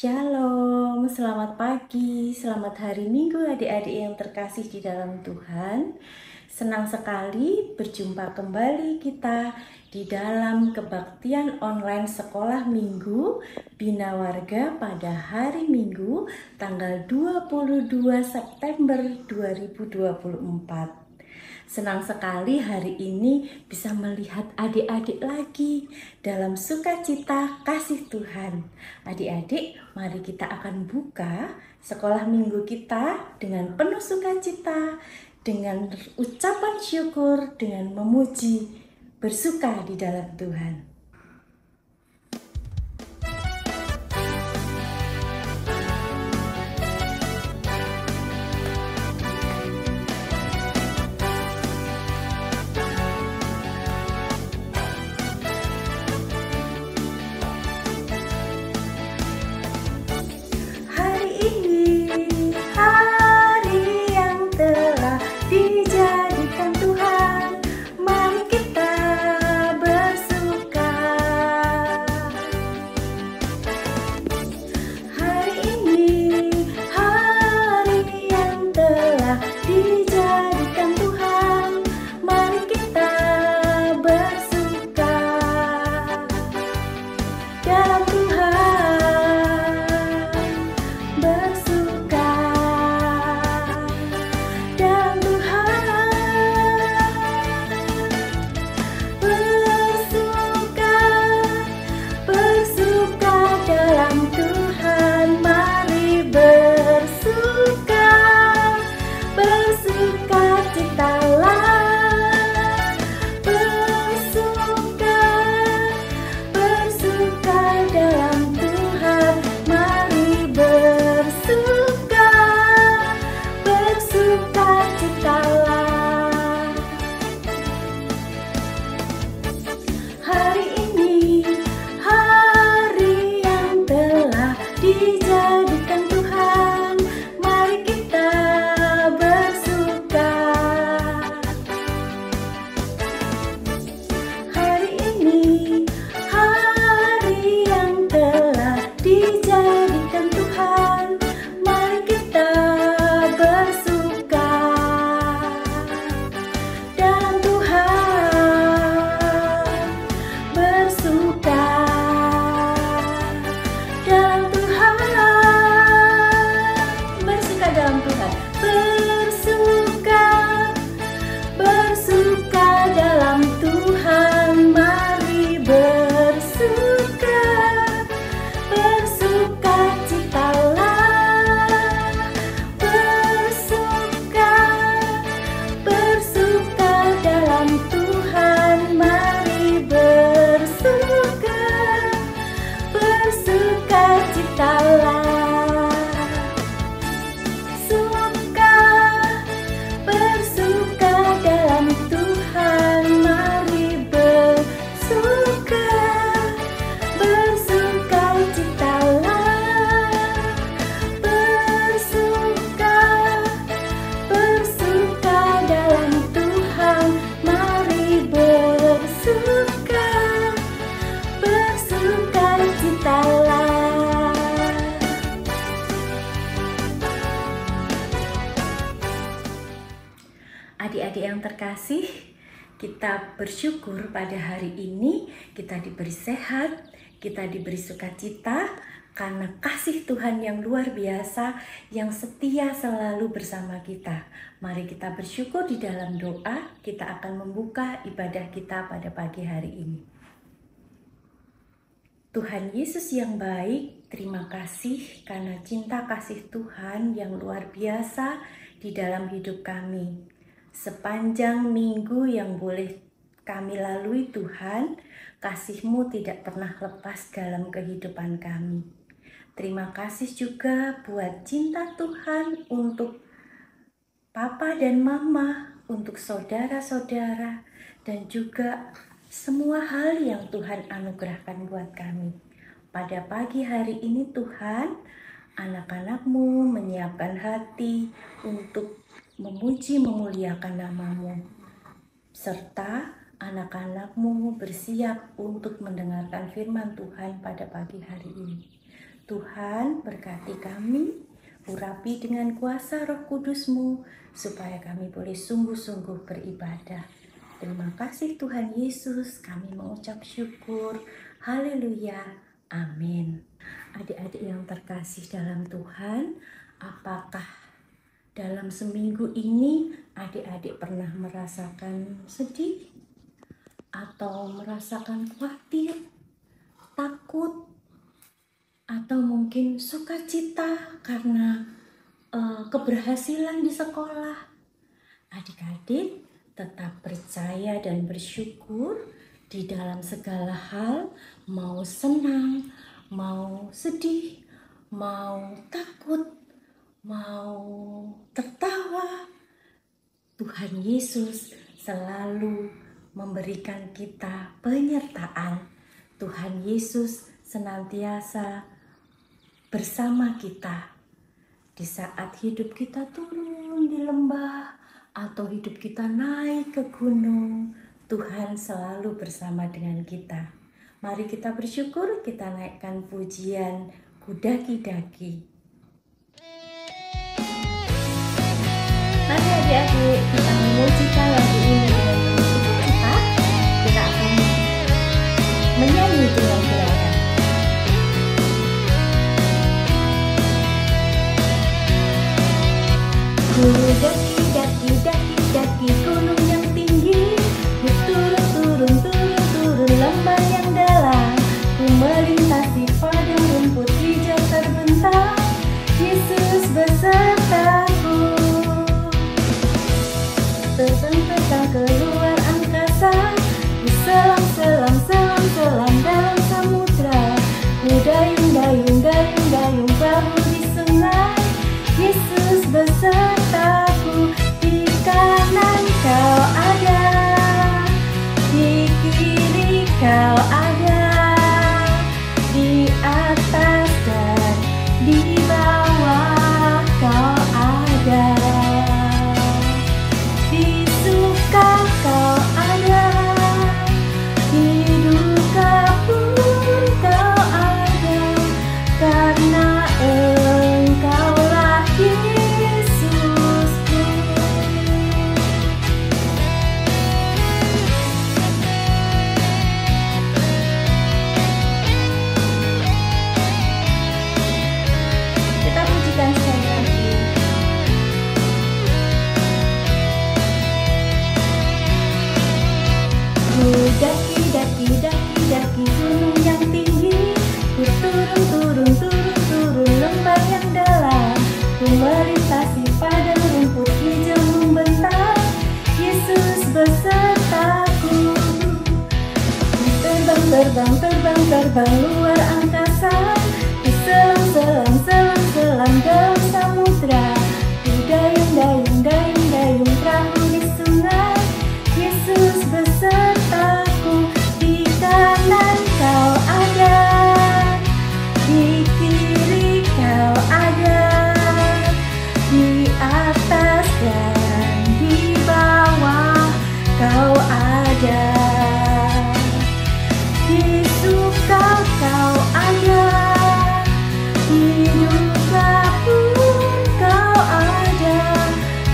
Shalom, selamat pagi, selamat hari Minggu adik-adik yang terkasih di dalam Tuhan. Senang sekali berjumpa kembali kita di dalam kebaktian online sekolah minggu Bina Warga pada hari Minggu tanggal 22 September 2024. Senang sekali hari ini bisa melihat adik-adik lagi dalam sukacita kasih Tuhan. Adik-adik, mari kita akan buka sekolah minggu kita dengan penuh sukacita, dengan ucapan syukur, dengan memuji, bersuka di dalam Tuhan. Adik-adik yang terkasih, kita bersyukur pada hari ini kita diberi sehat, kita diberi sukacita karena kasih Tuhan yang luar biasa yang setia selalu bersama kita. Mari kita bersyukur di dalam doa, kita akan membuka ibadah kita pada pagi hari ini. Tuhan Yesus yang baik, terima kasih karena cinta kasih Tuhan yang luar biasa di dalam hidup kami. Sepanjang minggu yang boleh kami lalui Tuhan, kasih-Mu tidak pernah lepas dalam kehidupan kami. Terima kasih juga buat cinta Tuhan untuk Papa dan Mama, untuk saudara-saudara, dan juga semua hal yang Tuhan anugerahkan buat kami. Pada pagi hari ini Tuhan, anak-anak-Mu menyiapkan hati untuk memuji memuliakan nama-Mu, serta anak-anak-Mu bersiap untuk mendengarkan firman Tuhan pada pagi hari ini. Tuhan, berkati kami, urapi dengan kuasa Roh Kudus-Mu, supaya kami boleh sungguh-sungguh beribadah. Terima kasih Tuhan Yesus, kami mengucap syukur. Haleluya, amin. Adik-adik yang terkasih dalam Tuhan, apakah dalam seminggu ini adik-adik pernah merasakan sedih? Atau merasakan khawatir, takut, atau mungkin sukacita karena keberhasilan di sekolah? Adik-adik tetap percaya dan bersyukur di dalam segala hal, mau senang, mau sedih, mau takut, mau tertawa. Tuhan Yesus selalu memberikan kita penyertaan. Tuhan Yesus senantiasa bersama kita di saat hidup kita turun di lembah atau hidup kita naik ke gunung. Tuhan selalu bersama dengan kita. Mari kita bersyukur, kita naikkan pujian Ku Daki-Daki. Mari adik-adik, kita memujikan lagu ini dengan penuh sukacita. Kita akan menyanyi dengan gelagat. Ku daki-daki gunung yang tinggi, ku turun lembah yang dalam, ku melintasi padang rumput hijau terbentang. Yesus besertaku, terbang keluar angkasa, ku selam dalam samudra, ku dayung perahu di sungai. Yesus besertaku, di kanan kau ada, di kiri kau ada, di atas dan di bawah kau ada, di suka kau ada, di duka pun kau ada, karena Engkaulah Yesusku. Kita pujikan sekali lagi. Ku daki-daki gunung yang tinggi, ku turun lembah yang dalam, ku melintasi padang rumput hijau membentang. Yesus besertaku, ku terbang luar angkasa, ku selam dalam samudra, ku dayung perahu di sungai. Yesus besertaku, di kanan kau ada, di kiri kau ada, di atas dan di bawah kau ada, di suka kau ada, di duka pun kau ada,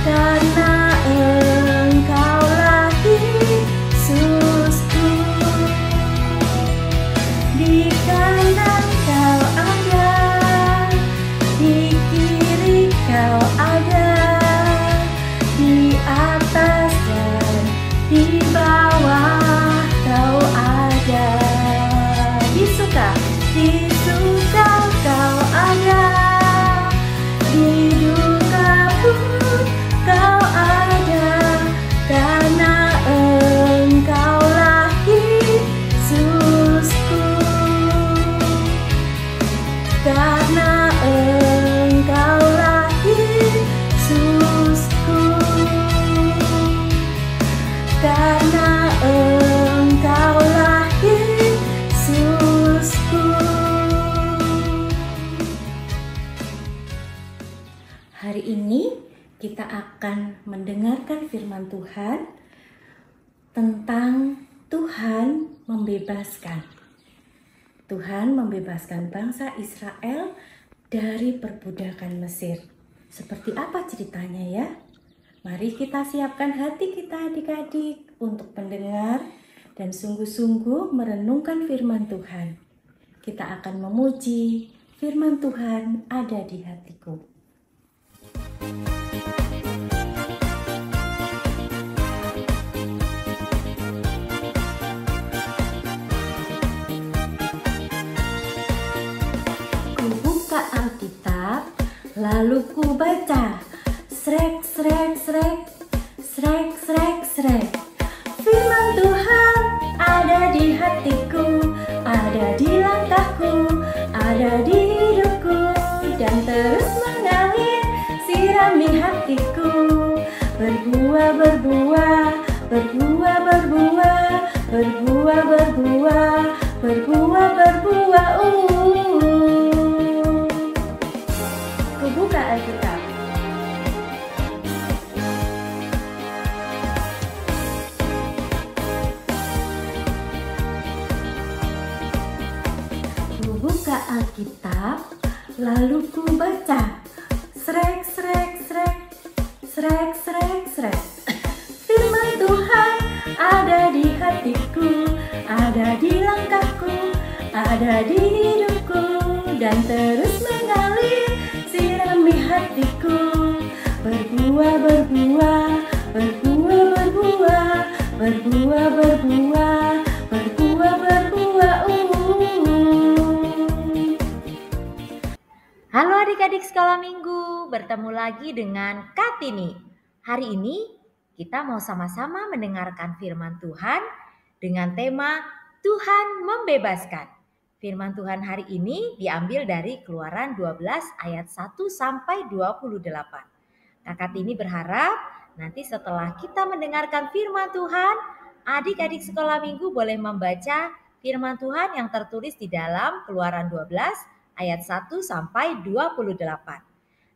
karena Engkaulah Yesusku. Di kanan kau ada, di kiri kau ada, di atas dan di bawah kau ada, di suka kau ada, di duka pun kau ada, karena Engkaulah Yesusku, karena Engkaulah Yesusku, karena Engkaulah Yesusku. Hari ini kita akan mendengarkan firman Tuhan tentang Tuhan membebaskan. Tuhan membebaskan bangsa Israel dari perbudakan Mesir. Seperti apa ceritanya ya? Mari kita siapkan hati kita adik-adik untuk mendengar dan sungguh-sungguh merenungkan firman Tuhan. Kita akan memuji firman Tuhan ada di hatiku. Alkitab, lalu ku baca, srek, srek, srek, srek, srek, srek. Firman Tuhan ada di hatiku, ada di langkahku, ada di hidupku, dan terus mengalir, sirami hatiku. Berbuah, berbuah, berbuah, berbuah, berbuah, berbuah, berbuah, berbuah. Buka Alkitab. Ku buka Alkitab, lalu ku baca, srek, srek, srek, srek, srek, srek. Firman Tuhan ada di hatiku, ada di langkahku, ada di hidupku, dan terus mengalir, sirami hatiku. Berbuah, berbuah, berbuah, berbuah, berbuah, berbuah, berbuah, berbuah. Halo adik-adik sekolah minggu, bertemu lagi dengan Kartini. Hari ini kita mau sama-sama mendengarkan firman Tuhan dengan tema Tuhan membebaskan. Firman Tuhan hari ini diambil dari Keluaran 12 ayat 1 sampai 28. Kak Kartini berharap nanti setelah kita mendengarkan firman Tuhan, adik-adik sekolah minggu boleh membaca firman Tuhan yang tertulis di dalam Keluaran 12 ayat 1 sampai 28.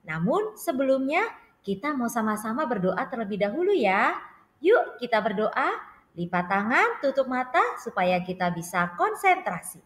Namun sebelumnya kita mau sama-sama berdoa terlebih dahulu ya. Yuk kita berdoa, lipat tangan, tutup mata supaya kita bisa konsentrasi.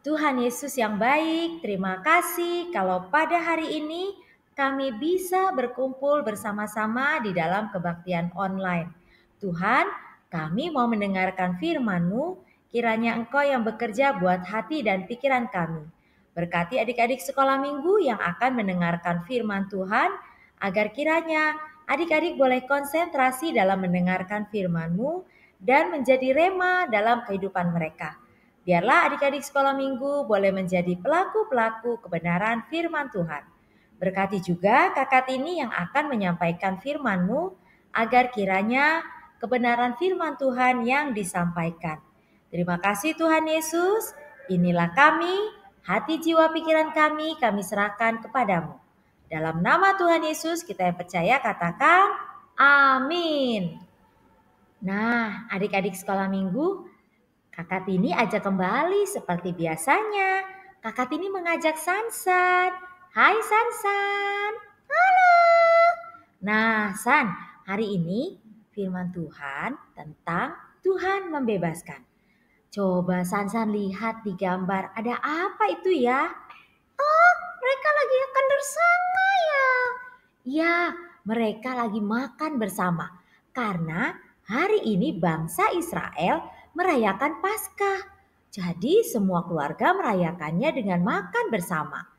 Tuhan Yesus yang baik, terima kasih kalau pada hari ini kami bisa berkumpul bersama-sama di dalam kebaktian online. Tuhan, kami mau mendengarkan firman-Mu, kiranya Engkau yang bekerja buat hati dan pikiran kami. Berkati adik-adik sekolah minggu yang akan mendengarkan firman Tuhan, agar kiranya adik-adik boleh konsentrasi dalam mendengarkan firman-Mu dan menjadi rema dalam kehidupan mereka. Biarlah adik-adik sekolah minggu boleh menjadi pelaku-pelaku kebenaran firman Tuhan. Berkati juga Kak Kartini yang akan menyampaikan firman-Mu, agar kiranya kebenaran firman Tuhan yang disampaikan. Terima kasih Tuhan Yesus, inilah kami, hati jiwa pikiran kami serahkan kepadamu. Dalam nama Tuhan Yesus kita yang percaya katakan amin. Nah adik-adik sekolah minggu, Kak Kartini ajak kembali seperti biasanya. Kak Kartini mengajak Sansan. Hai Sansan. Halo. Nah San, hari ini firman Tuhan tentang Tuhan membebaskan. Coba Sansan lihat di gambar, ada apa itu ya? Oh, mereka lagi makan bersama ya. Ya, mereka lagi makan bersama. Karena hari ini bangsa Israel merayakan Paskah. Jadi semua keluarga merayakannya dengan makan bersama.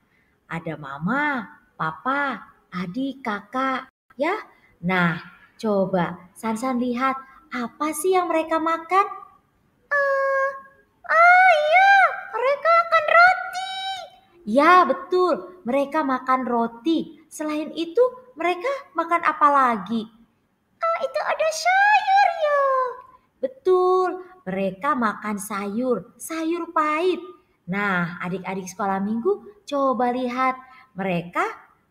Ada mama, papa, adik, kakak, ya. Nah, coba Sansan lihat apa sih yang mereka makan? Iya, mereka makan roti. Ya, betul. Mereka makan roti. Selain itu, mereka makan apa lagi? Itu ada sayur ya. Betul, mereka makan sayur pahit. Nah, adik-adik sekolah minggu coba lihat. Mereka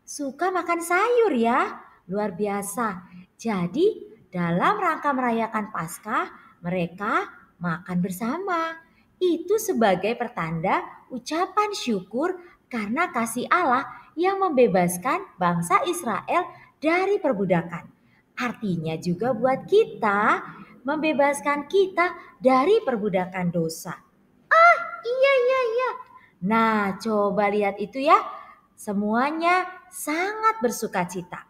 suka makan sayur ya. Luar biasa. Jadi, dalam rangka merayakan Paskah, mereka makan bersama. Itu sebagai pertanda ucapan syukur karena kasih Allah yang membebaskan bangsa Israel dari perbudakan. Artinya juga buat kita, membebaskan kita dari perbudakan dosa. Oh iya. Nah, coba lihat itu ya. Semuanya sangat bersuka cita.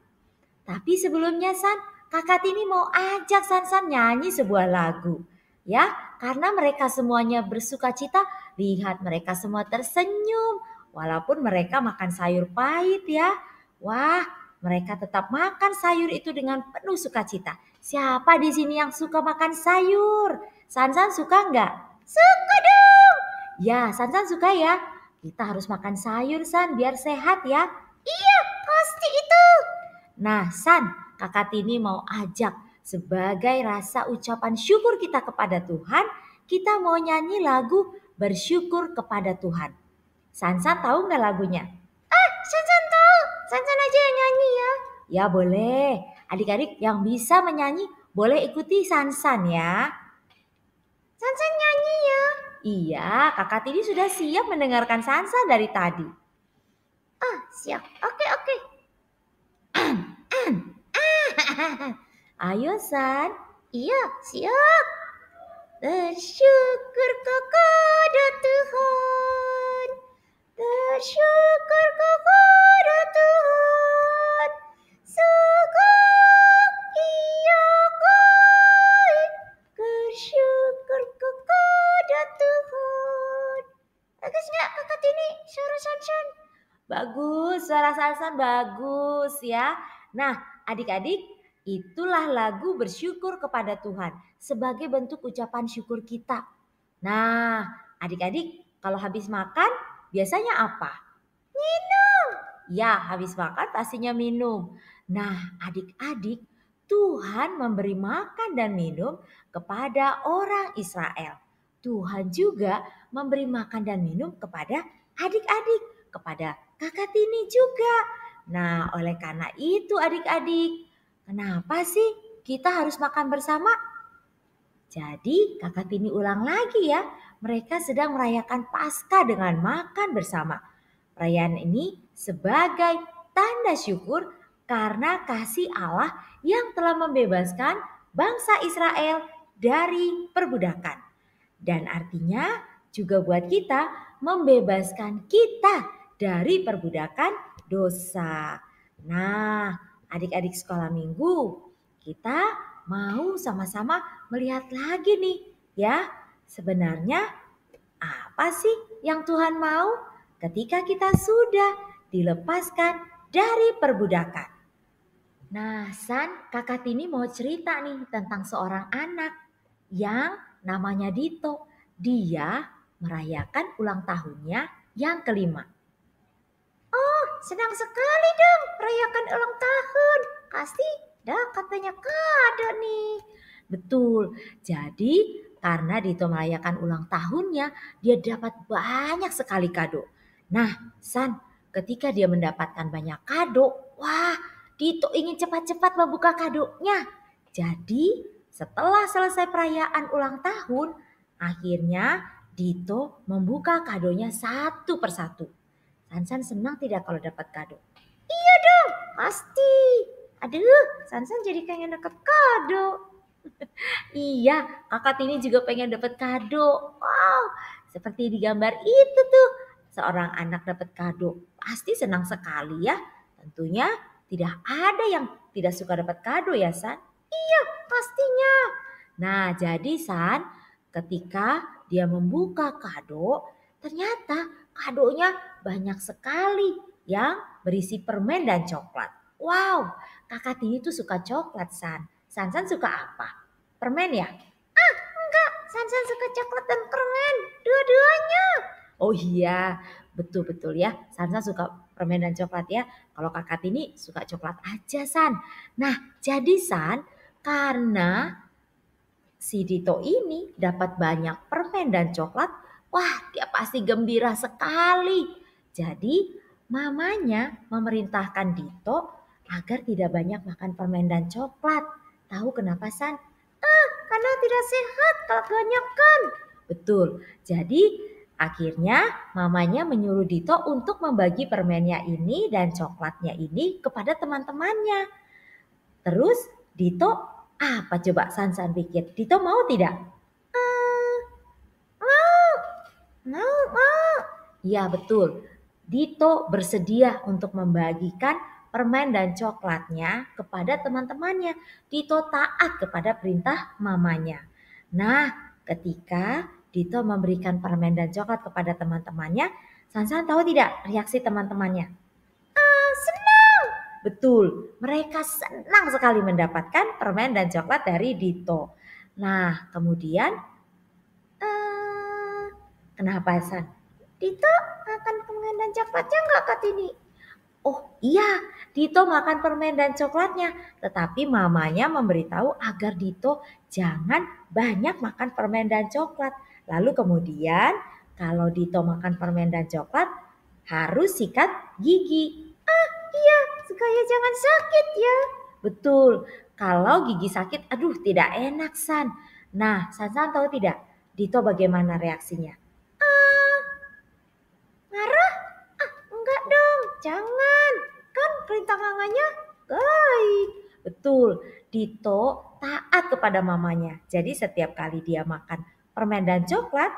Tapi sebelumnya San, Kakak Tini mau ajak San nyanyi sebuah lagu. Ya, karena mereka semuanya bersuka cita, lihat mereka semua tersenyum. Walaupun mereka makan sayur pahit ya. Wah, mereka tetap makan sayur itu dengan penuh sukacita. Siapa di sini yang suka makan sayur? San suka nggak? Suka dong. Ya, San suka ya. Kita harus makan sayur San biar sehat ya. Iya, pasti itu. Nah, Kakak Tini mau ajak sebagai rasa ucapan syukur kita kepada Tuhan, kita mau nyanyi lagu bersyukur kepada Tuhan. San tahu nggak lagunya? San tahu. San aja yang nyanyi ya. Ya boleh. Adik-adik yang bisa menyanyi boleh ikuti San ya. San nyanyi ya. Iya, Kakak Tini sudah siap mendengarkan San dari tadi. Siap. Oke. Ayo San. Iya, siap. Bersyukur kepada Tuhan. Bersyukur kepada Tuhan. Segala Ia baik. Bersyukur kepada Tuhan. Bagus nggak Kakak Tini suara San? Bagus, suara San bagus ya. Nah, adik-adik, itulah lagu bersyukur kepada Tuhan sebagai bentuk ucapan syukur kita. Nah, adik-adik, kalau habis makan biasanya apa? Minum. Ya, habis makan pastinya minum. Nah, adik-adik, Tuhan memberi makan dan minum kepada orang Israel. Tuhan juga memberi makan dan minum kepada adik-adik, kepada Kakak Tini juga. Nah, oleh karena itu adik-adik, kenapa sih kita harus makan bersama? Jadi Kakak Tini ulang lagi ya, mereka sedang merayakan Paskah dengan makan bersama. Perayaan ini sebagai tanda syukur karena kasih Allah yang telah membebaskan bangsa Israel dari perbudakan. Dan artinya juga buat kita membebaskan kita dari perbudakan dosa. Nah, adik-adik sekolah minggu, kita mau sama-sama melihat lagi nih ya. Sebenarnya apa sih yang Tuhan mau ketika kita sudah dilepaskan dari perbudakan? Nah, Kakak Tini mau cerita nih tentang seorang anak yang namanya Dito. Dia merayakan ulang tahunnya yang kelima. Oh, senang sekali dong merayakan ulang tahun. Pasti katanya kado nih. Betul, jadi karena Dito merayakan ulang tahunnya, dia dapat banyak sekali kado. Nah, ketika dia mendapatkan banyak kado, wah, Dito ingin cepat-cepat membuka kadonya. Jadi, setelah selesai perayaan ulang tahun, akhirnya Dito membuka kadonya satu persatu. San senang tidak kalau dapat kado? Iya dong, pasti. Aduh, San jadi pengen dapat kado. Iya, Kakak Tini juga pengen dapat kado. Wow, seperti di gambar itu tuh. Seorang anak dapat kado. Pasti senang sekali ya. Tentunya tidak ada yang tidak suka dapat kado ya San? Iya, pastinya. Nah, jadi ketika dia membuka kado, ternyata kadonya banyak sekali yang berisi permen dan coklat. Wow, Kakak Tini tuh suka coklat San suka apa? Permen ya? Enggak, San suka coklat dan permen, dua-duanya. Oh iya, betul-betul ya. San suka permen dan coklat ya. Kalau Kakak Tini suka coklat aja San. Nah, jadi karena si Dito ini dapat banyak permen dan coklat, wah dia pasti gembira sekali. Jadi mamanya memerintahkan Dito agar tidak banyak makan permen dan coklat. Tahu kenapa San? Karena tidak sehat kalau kebanyakan. Betul, jadi akhirnya mamanya menyuruh Dito untuk membagi permennya ini dan coklatnya ini kepada teman-temannya. Terus Dito apa coba San pikir? Dito mau tidak? Mau. Mau. Ya betul. Dito bersedia untuk membagikan permen dan coklatnya kepada teman-temannya. Dito taat kepada perintah mamanya. Nah, ketika Dito memberikan permen dan coklat kepada teman-temannya, Sansan tahu tidak reaksi teman-temannya? Senang. Betul, mereka senang sekali mendapatkan permen dan coklat dari Dito. Nah, kemudian kenapa San? Dito makan permen dan coklatnya nggak Kartini? Oh iya, Dito makan permen dan coklatnya. Tetapi mamanya memberitahu agar Dito jangan banyak makan permen dan coklat. Lalu kemudian kalau Dito makan permen dan coklat harus sikat gigi. Ah iya, supaya jangan sakit ya. Betul, kalau gigi sakit aduh tidak enak San. Nah San tahu tidak Dito bagaimana reaksinya? Marah? Ah, enggak dong, jangan. Kan perintah mamanya baik. Betul, Dito taat kepada mamanya. Jadi setiap kali dia makan permen dan coklat,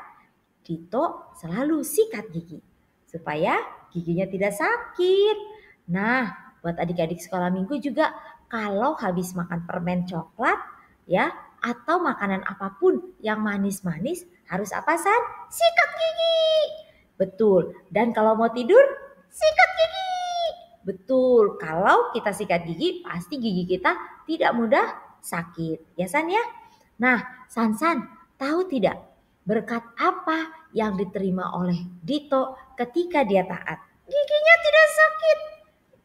Dito selalu sikat gigi. Supaya giginya tidak sakit. Nah, buat adik-adik sekolah minggu juga kalau habis makan permen coklat ya atau makanan apapun yang manis-manis harus apa San? Sikat gigi. Betul. Dan kalau mau tidur, sikat gigi. Betul. Kalau kita sikat gigi, pasti gigi kita tidak mudah sakit. Ya San ya? Nah, San tahu tidak berkat apa yang diterima oleh Dito ketika dia taat? Giginya tidak sakit.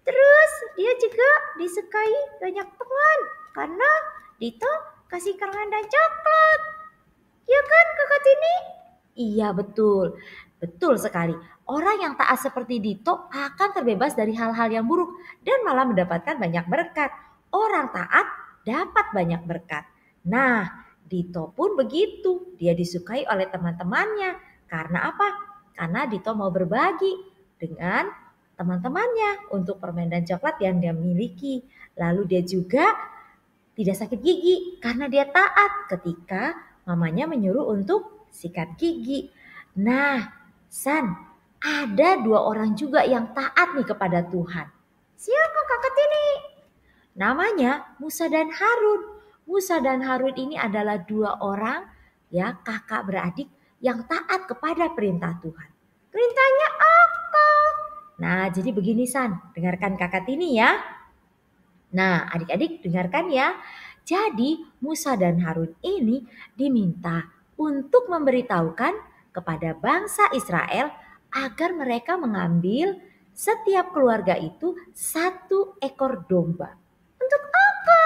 Terus dia juga disukai banyak teman karena Dito kasih permen dan coklat. Ya kan kakak Tini? Iya betul. Betul sekali. Orang yang taat seperti Dito akan terbebas dari hal-hal yang buruk dan malah mendapatkan banyak berkat. Orang taat dapat banyak berkat. Nah, Dito pun begitu. Dia disukai oleh teman-temannya. Karena apa? Karena Dito mau berbagi dengan teman-temannya untuk permen dan coklat yang dia miliki. Lalu dia juga tidak sakit gigi karena dia taat ketika mamanya menyuruh untuk sikat gigi. Nah, San, ada dua orang juga yang taat nih kepada Tuhan. Siapa kakak ini? Namanya Musa dan Harun. Musa dan Harun ini adalah dua orang ya kakak beradik yang taat kepada perintah Tuhan. Perintahnya apa? Nah, jadi begini San, dengarkan kakak ini ya. Nah, adik-adik dengarkan ya. Jadi Musa dan Harun ini diminta untuk memberitahukan kepada bangsa Israel agar mereka mengambil setiap keluarga itu satu ekor domba. Untuk apa?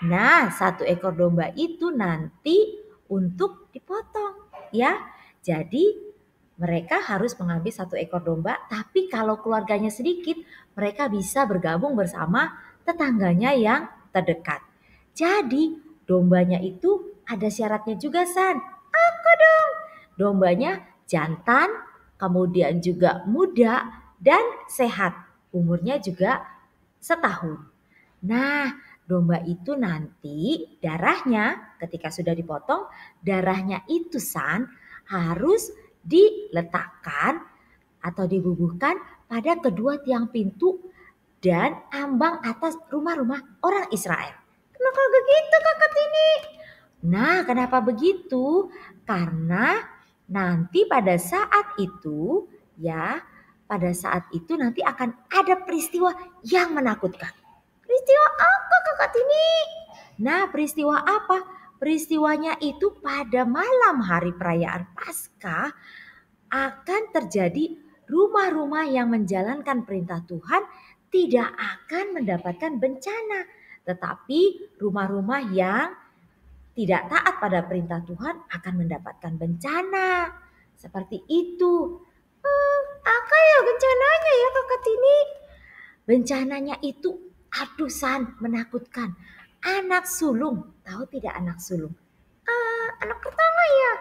Nah, satu ekor domba itu nanti untuk dipotong ya. Jadi mereka harus mengambil satu ekor domba, tapi kalau keluarganya sedikit, mereka bisa bergabung bersama tetangganya yang terdekat. Jadi dombanya itu ada syaratnya juga San. Apa dong? Dombanya jantan, kemudian juga muda dan sehat. Umurnya juga setahun. Nah, domba itu nanti darahnya ketika sudah dipotong, darahnya itu San harus diletakkan atau dibubuhkan pada kedua tiang pintu dan ambang atas rumah-rumah orang Israel. Kenapa begitu kakak ini? Nah, kenapa begitu? Karena nanti pada saat itu ya, pada saat itu nanti akan ada peristiwa yang menakutkan. Peristiwa apa kakak Tini? Nah peristiwa apa? Peristiwanya itu pada malam hari perayaan Paskah akan terjadi rumah-rumah yang menjalankan perintah Tuhan tidak akan mendapatkan bencana. Tetapi rumah-rumah yang tidak taat pada perintah Tuhan akan mendapatkan bencana. Seperti itu. Apa ya bencananya ya kakak Tini? Bencananya itu aduh San menakutkan. Anak sulung, tahu tidak anak sulung? Anak pertama ya?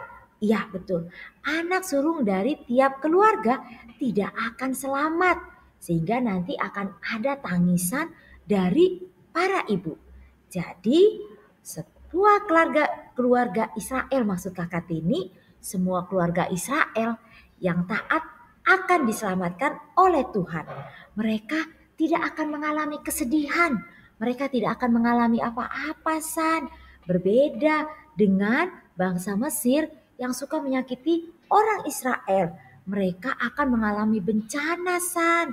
Iya betul. Anak sulung dari tiap keluarga tidak akan selamat. Sehingga nanti akan ada tangisan dari para ibu. Jadi semua keluarga Israel maksud kakak Tini, semua keluarga Israel yang taat akan diselamatkan oleh Tuhan. Mereka tidak akan mengalami kesedihan. Mereka tidak akan mengalami apa-apa, San. Berbeda dengan bangsa Mesir yang suka menyakiti orang Israel. Mereka akan mengalami bencana, San.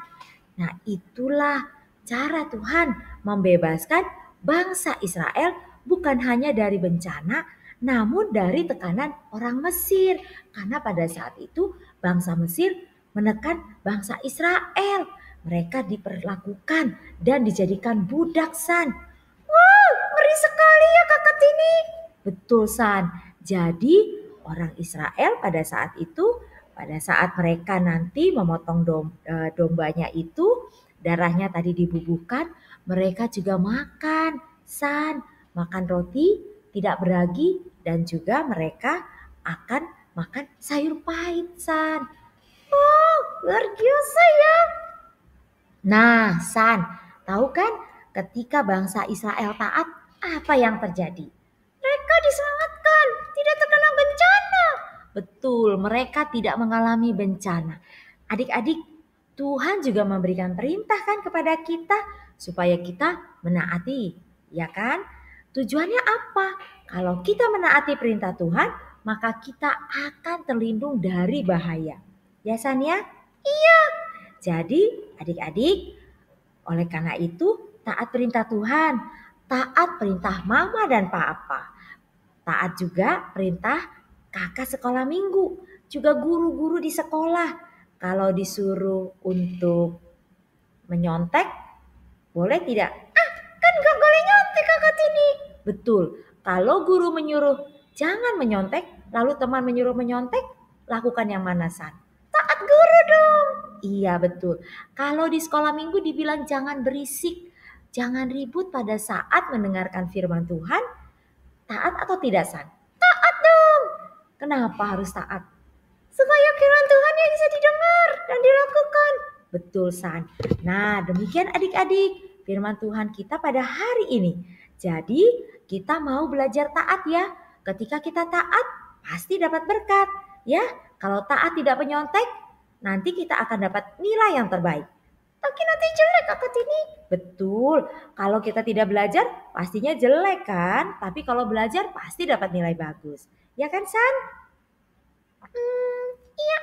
Nah, itulah cara Tuhan membebaskan bangsa Israel bukan hanya dari bencana, namun dari tekanan orang Mesir. Karena pada saat itu bangsa Mesir menekan bangsa Israel. Mereka diperlakukan dan dijadikan budak, San. Wow, ngeri sekali ya Kakak Tini. Betul, San. Jadi orang Israel pada saat itu, pada saat mereka nanti memotong dombanya itu, darahnya tadi dibubuhkan, mereka juga makan, San. Makan roti tidak beragi dan juga mereka akan makan sayur pahit, San. Oh, luar biasa ya. Nah, San, tahu kan ketika bangsa Israel taat, apa yang terjadi? Mereka diselamatkan, tidak terkena bencana. Betul, mereka tidak mengalami bencana. Adik-adik, Tuhan juga memberikan perintah kan kepada kita supaya kita menaati, ya kan? Tujuannya apa? Kalau kita menaati perintah Tuhan, maka kita akan terlindung dari bahaya. Ya, San ya? Iya. Jadi, adik-adik, oleh karena itu, taat perintah Tuhan, taat perintah mama dan papa, taat juga perintah kakak sekolah minggu, juga guru-guru di sekolah. Kalau disuruh untuk menyontek, boleh tidak? Ah, kan gak boleh nyontek Kakak Tini. Betul, kalau guru menyuruh jangan menyontek, lalu teman menyuruh menyontek, lakukan yang mana, San? Taat guru dong. Iya betul. Kalau di sekolah minggu dibilang jangan berisik, jangan ribut pada saat mendengarkan firman Tuhan, taat atau tidak, San? Taat dong. Kenapa harus taat? Supaya firman Tuhan yang bisa didengar dan dilakukan. Betul, San. Nah, demikian adik-adik firman Tuhan kita pada hari ini. Jadi, kita mau belajar taat ya. Ketika kita taat, pasti dapat berkat. Ya, kalau taat tidak menyontek, nanti kita akan dapat nilai yang terbaik. Tapi nanti jelek Kakak Tini. Betul, kalau kita tidak belajar pastinya jelek kan. Tapi kalau belajar pasti dapat nilai bagus. Ya kan, San? Iya.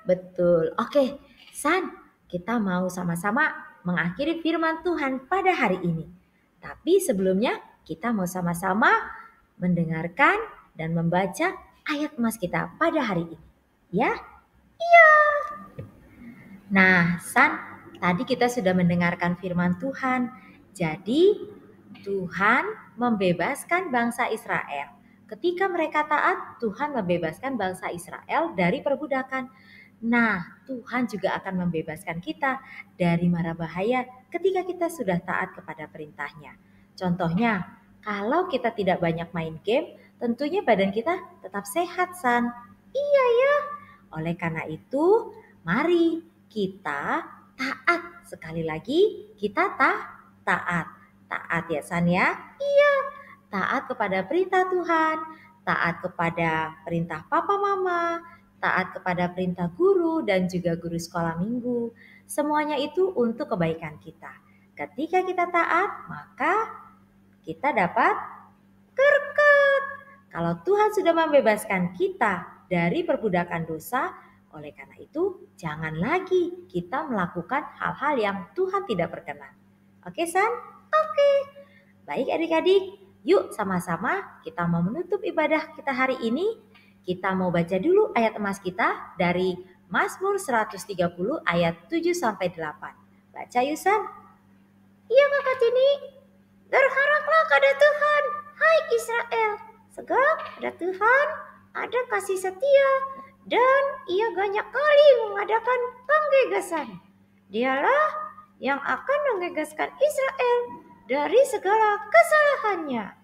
Betul. Oke, San, kita mau sama-sama mengakhiri firman Tuhan pada hari ini. Tapi sebelumnya kita mau sama-sama mendengarkan dan membaca ayat emas kita pada hari ini. Ya? Iya. Nah, San, tadi kita sudah mendengarkan firman Tuhan. Jadi, Tuhan membebaskan bangsa Israel. Ketika mereka taat, Tuhan membebaskan bangsa Israel dari perbudakan. Nah, Tuhan juga akan membebaskan kita dari mara bahaya ketika kita sudah taat kepada perintahnya. Contohnya, kalau kita tidak banyak main game, tentunya badan kita tetap sehat, San. Iya ya. Oleh karena itu, mari kita taat. Sekali lagi, kita taat. Taat ya, San ya? Iya. Taat kepada perintah Tuhan, taat kepada perintah papa mama, taat kepada perintah guru dan juga guru sekolah minggu. Semuanya itu untuk kebaikan kita. Ketika kita taat, maka kita dapat berkat. Kalau Tuhan sudah membebaskan kita dari perbudakan dosa, oleh karena itu jangan lagi kita melakukan hal-hal yang Tuhan tidak berkenan. Oke, San? Oke. Baik adik-adik, yuk sama-sama kita mau menutup ibadah kita hari ini. Kita mau baca dulu ayat emas kita dari Mazmur 130 ayat 7-8. Baca yuk, San. Iya Kakak Tini. Berharaplah pada Tuhan, hai Israel. Sebab pada Tuhan ada kasih setia dan ia banyak kali mengadakan penggegasan. Dialah yang akan menggegaskan Israel dari segala kesalahannya.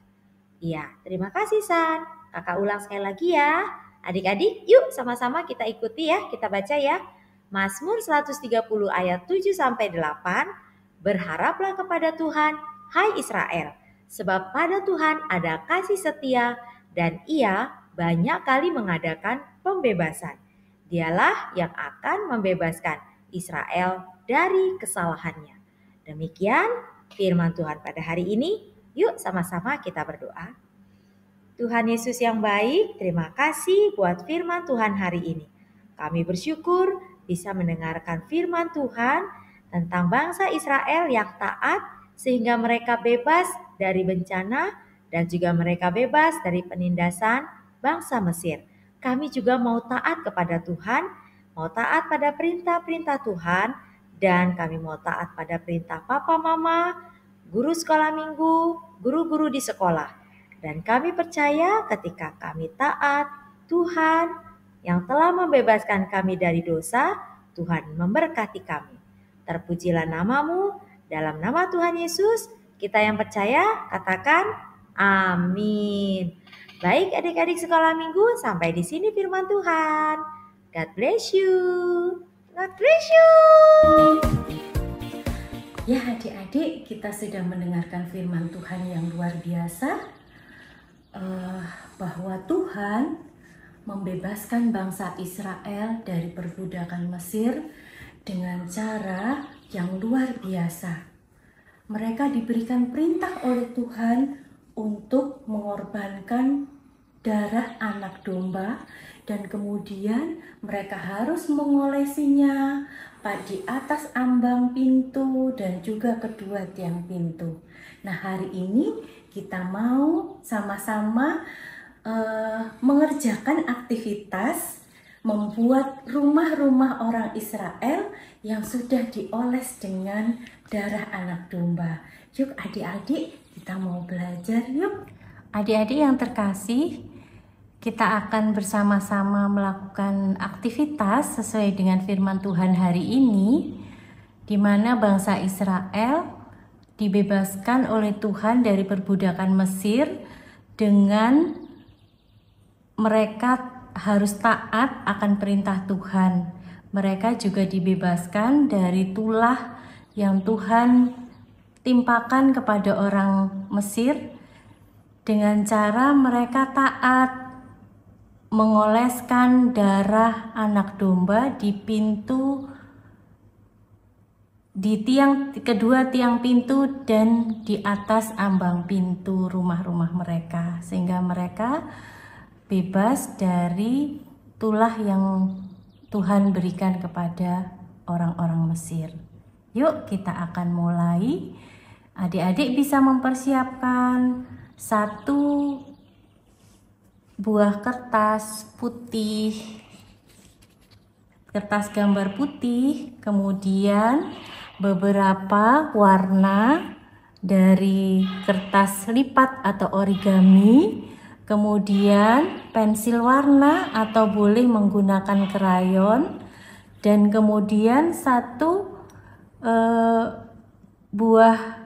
Iya, terima kasih San. Kakak ulang sekali lagi ya. Adik-adik, yuk sama-sama kita ikuti ya, kita baca ya. Mazmur 130 ayat 7-8. Berharaplah kepada Tuhan, hai Israel. Sebab pada Tuhan ada kasih setia dan ia banyak kali mengadakan pembebasan. Dialah yang akan membebaskan Israel dari kesalahannya. Demikian firman Tuhan pada hari ini. Yuk sama-sama kita berdoa. Tuhan Yesus yang baik, terima kasih buat firman Tuhan hari ini. Kami bersyukur bisa mendengarkan firman Tuhan tentang bangsa Israel yang taat sehingga mereka bebas dari bencana dan juga mereka bebas dari penindasan bangsa Mesir. Kami juga mau taat kepada Tuhan, mau taat pada perintah-perintah Tuhan, dan kami mau taat pada perintah papa mama, guru sekolah minggu, guru-guru di sekolah. Dan kami percaya ketika kami taat, Tuhan yang telah membebaskan kami dari dosa, Tuhan memberkati kami. Terpujilah namamu, dalam nama Tuhan Yesus, kita yang percaya katakan amin. Baik adik-adik sekolah minggu, sampai di sini firman Tuhan. God bless you. God bless you. Ya adik-adik, kita sudah mendengarkan firman Tuhan yang luar biasa. Bahwa Tuhan membebaskan bangsa Israel dari perbudakan Mesir dengan cara yang luar biasa. Mereka diberikan perintah oleh Tuhan untuk mengorbankan darah anak domba dan kemudian mereka harus mengolesinya di atas ambang pintu dan juga kedua tiang pintu. Nah, hari ini kita mau sama-sama mengerjakan aktivitas membuat rumah-rumah orang Israel yang sudah dioles dengan darah anak domba. Yuk adik-adik, kita mau belajar yuk. Adik-adik yang terkasih, kita akan bersama-sama melakukan aktivitas sesuai dengan firman Tuhan hari ini, di mana bangsa Israel dibebaskan oleh Tuhan dari perbudakan Mesir dengan mereka harus taat akan perintah Tuhan. Mereka juga dibebaskan dari tulah yang Tuhan timpakan kepada orang Mesir dengan cara mereka taat mengoleskan darah anak domba di pintu, di kedua tiang pintu dan di atas ambang pintu rumah-rumah mereka, sehingga mereka bebas dari tulah yang Tuhan berikan kepada orang-orang Mesir. Yuk kita akan mulai. Adik-adik bisa mempersiapkan satu buah kertas putih, kertas gambar putih, kemudian beberapa warna dari kertas lipat atau origami, kemudian pensil warna atau boleh menggunakan krayon, dan kemudian satu buah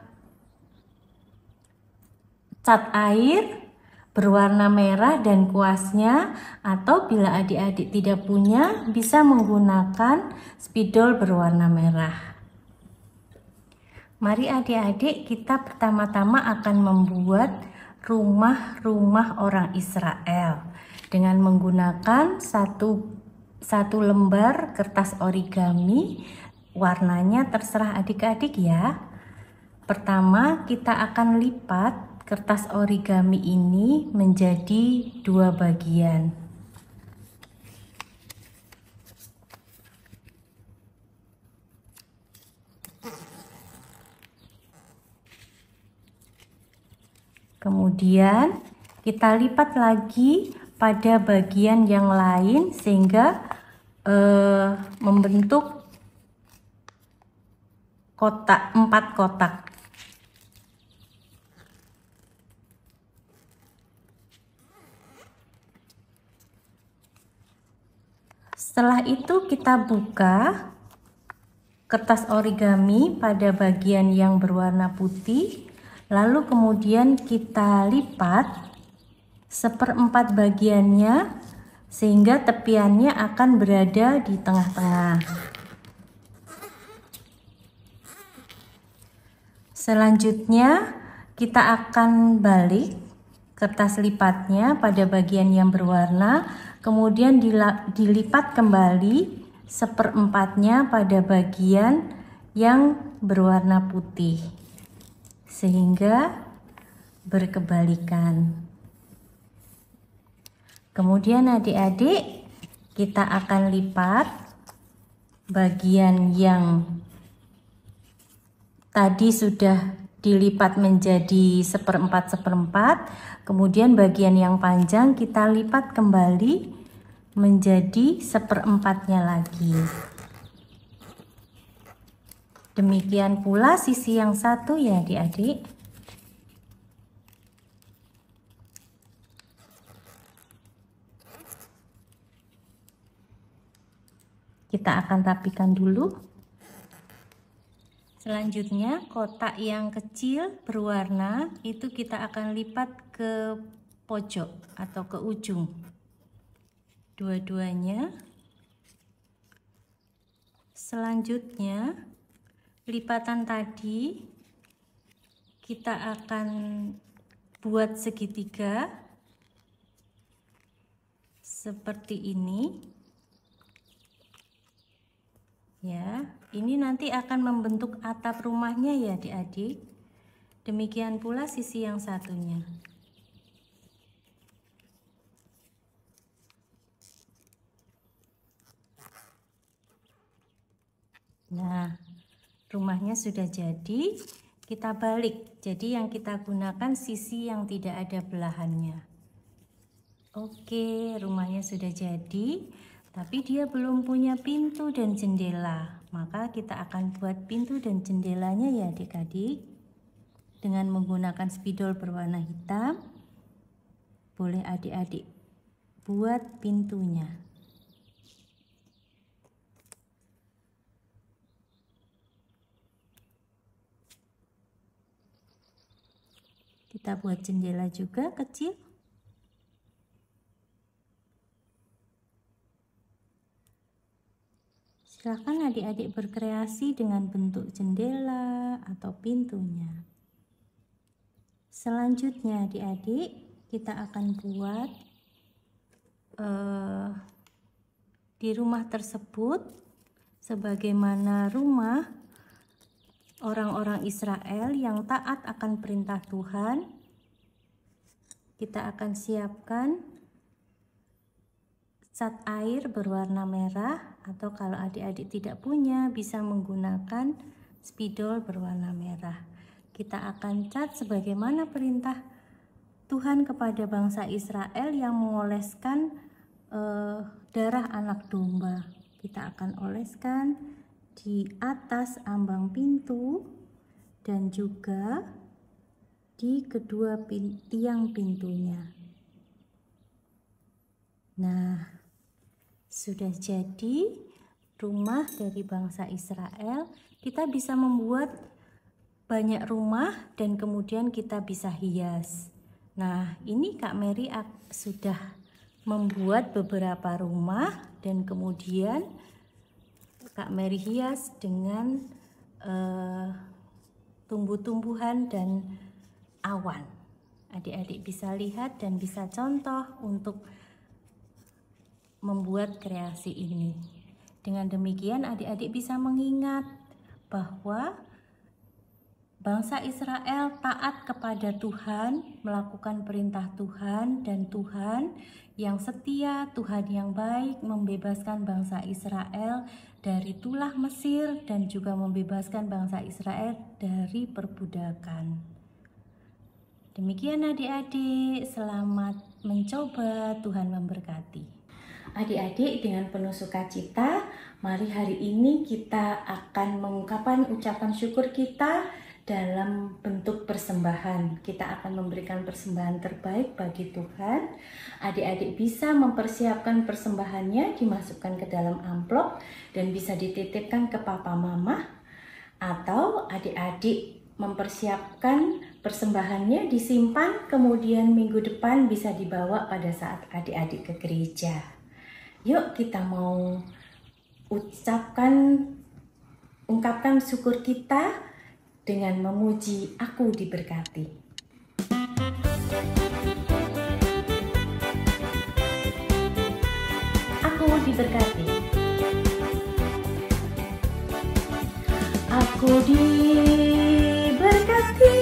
cat air berwarna merah dan kuasnya, atau bila adik-adik tidak punya bisa menggunakan spidol berwarna merah. Mari adik-adik, kita pertama-tama akan membuat rumah-rumah orang Israel dengan menggunakan satu lembar kertas origami. Warnanya terserah adik-adik ya. Pertama kita akan lipat kertas origami ini menjadi dua bagian. Kemudian kita lipat lagi pada bagian yang lain sehingga membentuk kotak, 4 kotak. Setelah itu kita buka kertas origami pada bagian yang berwarna putih, lalu kemudian kita lipat 1/4 bagiannya sehingga tepiannya akan berada di tengah-tengah. Selanjutnya kita akan balik kertas lipatnya pada bagian yang berwarna, kemudian dilipat kembali seperempatnya pada bagian yang berwarna putih sehingga berkebalikan. Kemudian adik-adik, kita akan lipat bagian yang tadi sudah dilipat menjadi seperempat, kemudian bagian yang panjang kita lipat kembali menjadi seperempatnya lagi. Demikian pula sisi yang satu ya adik-adik. Kita akan rapikan dulu. Selanjutnya kotak yang kecil berwarna itu kita akan lipat ke pojok atau ke ujung. Dua-duanya. Selanjutnya lipatan tadi kita akan buat segitiga seperti ini. Ya, ini nanti akan membentuk atap rumahnya ya adik-adik. Demikian pula sisi yang satunya. Nah, rumahnya sudah jadi, kita balik. Jadi yang kita gunakan sisi yang tidak ada belahannya. Oke, rumahnya sudah jadi. Tapi dia belum punya pintu dan jendela, maka kita akan buat pintu dan jendelanya ya adik-adik. Dengan menggunakan spidol berwarna hitam, boleh adik-adik buat pintunya. Kita buat jendela juga kecil. Silakan adik-adik berkreasi dengan bentuk jendela atau pintunya. Selanjutnya adik-adik, kita akan buat di rumah tersebut sebagaimana rumah orang-orang Israel yang taat akan perintah Tuhan. Kita akan siapkan cat air berwarna merah, atau kalau adik-adik tidak punya bisa menggunakan spidol berwarna merah. Kita akan cat sebagaimana perintah Tuhan kepada bangsa Israel yang mengoleskan darah anak domba. Kita akan oleskan di atas ambang pintu dan juga di kedua tiang pintunya. Nah, sudah jadi rumah dari bangsa Israel. Kita bisa membuat banyak rumah dan kemudian kita bisa hias. Nah, ini Kak Mary sudah membuat beberapa rumah dan kemudian Kak Mary hias dengan tumbuh-tumbuhan dan awan. Adik-adik bisa lihat dan bisa contoh untuk membuat kreasi ini. Dengan demikian adik-adik bisa mengingat bahwa bangsa Israel taat kepada Tuhan, melakukan perintah Tuhan, dan Tuhan yang setia, Tuhan yang baik membebaskan bangsa Israel dari tulah Mesir dan juga membebaskan bangsa Israel dari perbudakan. Demikian adik-adik, selamat mencoba, Tuhan memberkati. Adik-adik, dengan penuh sukacita, mari hari ini kita akan mengungkapkan ucapan syukur kita dalam bentuk persembahan. Kita akan memberikan persembahan terbaik bagi Tuhan. Adik-adik bisa mempersiapkan persembahannya, dimasukkan ke dalam amplop dan bisa dititipkan ke papa mama, atau adik-adik mempersiapkan persembahannya disimpan, kemudian minggu depan bisa dibawa pada saat adik-adik ke gereja. Yuk kita mau ungkapkan syukur kita dengan memuji Aku Diberkati. diberkati. Aku diberkati,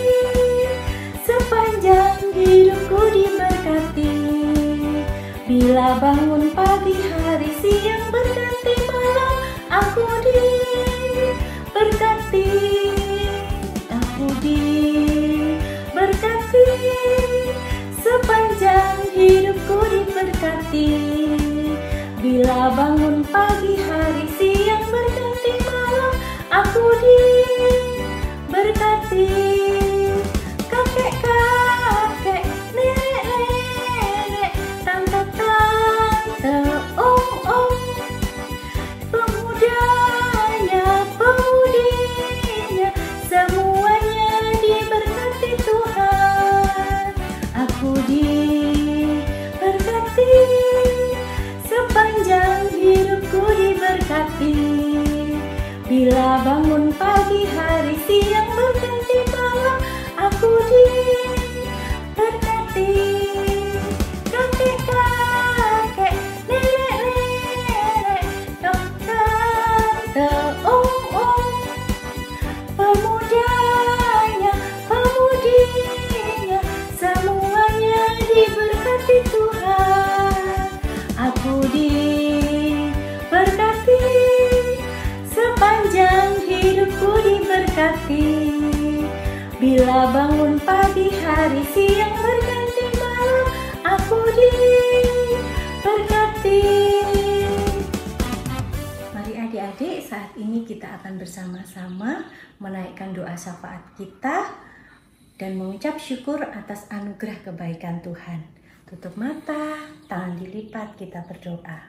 sepanjang hidupku diberkati. Bila bangun pagi hari, siang berganti malam, aku diberkati. Aku diberkati, sepanjang hidupku diberkati. Bila bangun pagi hari, siang berganti malam, aku diberkati. Kakek-kakek, nenek-nenek, tante-tante, om-om, pemudanya, pemudinya, semuanya diberkati Tuhan. Aku diberkati, sepanjang hidupku diberkati. Bila bangun pagi hari, siang berganti malam, aku diberkati. Kakek-kakek, nenek-nenek, tante, om-om, pemudanya, pemudinya, semuanya diberkati Tuhan. Aku diberkati, sepanjang hidupku diberkati. Bila bangun pagi hari, siang berganti malam, aku diberkati. Mari adik-adik, saat ini kita akan bersama-sama menaikkan doa syafaat kita dan mengucap syukur atas anugerah kebaikan Tuhan. Tutup mata, tangan dilipat, kita berdoa.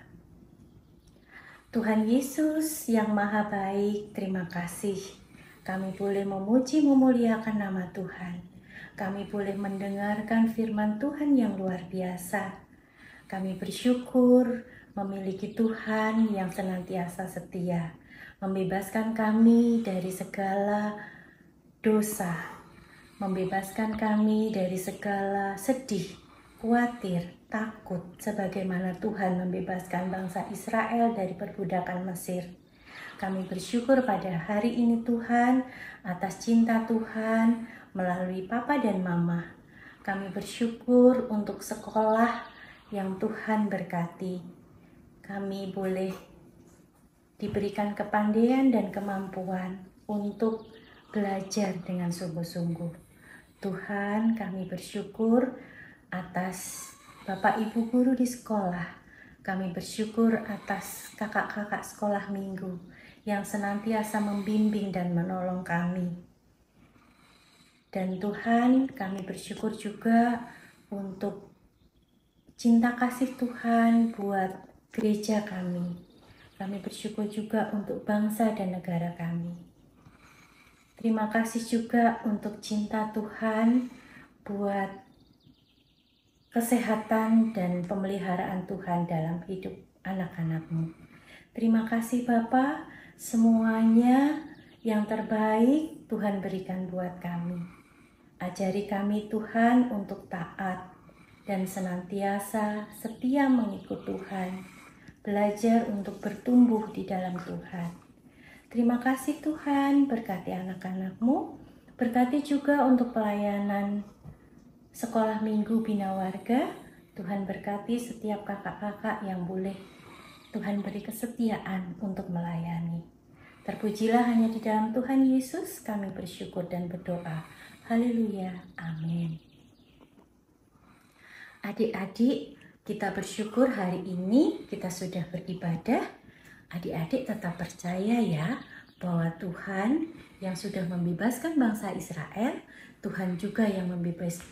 Tuhan Yesus yang Maha Baik, terima kasih. Kami boleh memuji memuliakan nama Tuhan. Kami boleh mendengarkan firman Tuhan yang luar biasa. Kami bersyukur memiliki Tuhan yang senantiasa setia, membebaskan kami dari segala dosa, membebaskan kami dari segala sedih, khawatir, takut, sebagaimana Tuhan membebaskan bangsa Israel dari perbudakan Mesir. Kami bersyukur pada hari ini Tuhan atas cinta Tuhan melalui Papa dan Mama. Kami bersyukur untuk sekolah yang Tuhan berkati. Kami boleh diberikan kepandaian dan kemampuan untuk belajar dengan sungguh-sungguh. Tuhan, kami bersyukur atas Bapak Ibu guru di sekolah. Kami bersyukur atas kakak-kakak sekolah minggu yang senantiasa membimbing dan menolong kami. Dan Tuhan, kami bersyukur juga untuk cinta kasih Tuhan buat gereja kami. Kami bersyukur juga untuk bangsa dan negara kami. Terima kasih juga untuk cinta Tuhan buat kesehatan dan pemeliharaan Tuhan dalam hidup anak-anak-Mu. Terima kasih Bapa, semuanya yang terbaik Tuhan berikan buat kami. Ajari kami Tuhan untuk taat dan senantiasa setia mengikut Tuhan, belajar untuk bertumbuh di dalam Tuhan. Terima kasih Tuhan, berkati anak-anak-Mu, berkati juga untuk pelayanan sekolah minggu Bina Warga. Tuhan berkati setiap kakak-kakak yang boleh Tuhan beri kesetiaan untuk melayani. Terpujilah hanya di dalam Tuhan Yesus kami bersyukur dan berdoa. Haleluya, amin. Adik-adik, kita bersyukur hari ini kita sudah beribadah. Adik-adik tetap percaya ya bahwa Tuhan yang sudah membebaskan bangsa Israel, Tuhan juga yang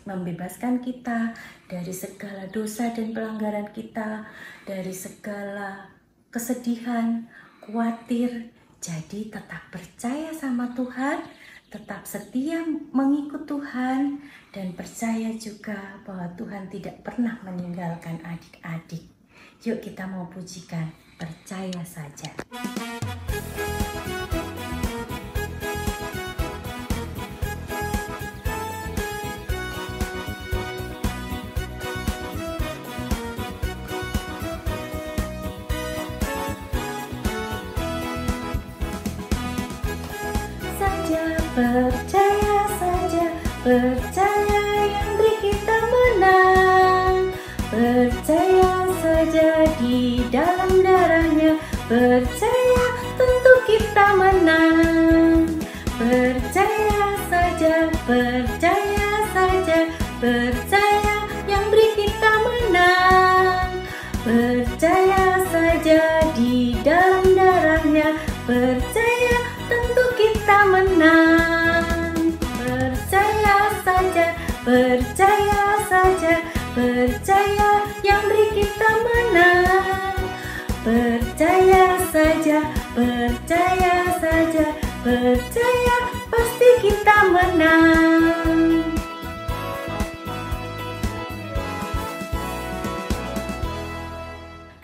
membebaskan kita dari segala dosa dan pelanggaran kita, dari segala kesedihan, khawatir. Jadi tetap percaya sama Tuhan, tetap setia mengikut Tuhan, dan percaya juga bahwa Tuhan tidak pernah meninggalkan adik-adik. Yuk kita mau pujikan, percaya saja. percaya saja, percaya yang beri kita menang. Percaya saja di dalam darahnya, percaya tentu kita menang. Percaya saja, percaya saja, percaya yang beri kita menang. Percaya saja di dalam darahnya, percaya tentu kita menang. Percaya saja, percaya saja, percaya yang beri kita menang. Percaya saja, percaya saja, percaya pasti kita menang.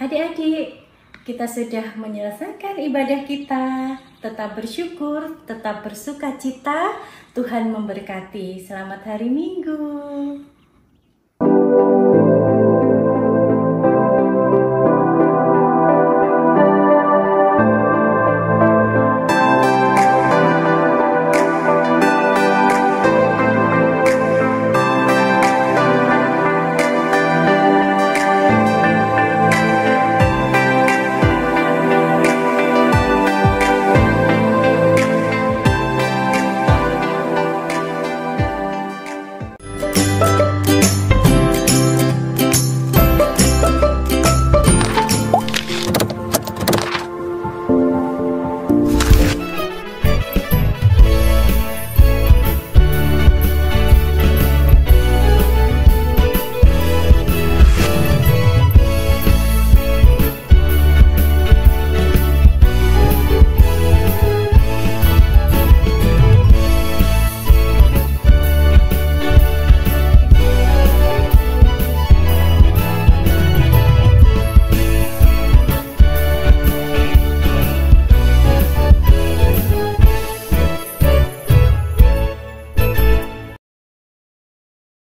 Adik-adik, kita sudah menyelesaikan ibadah kita. Tetap bersyukur, tetap bersuka cita. Tuhan memberkati. Selamat hari Minggu.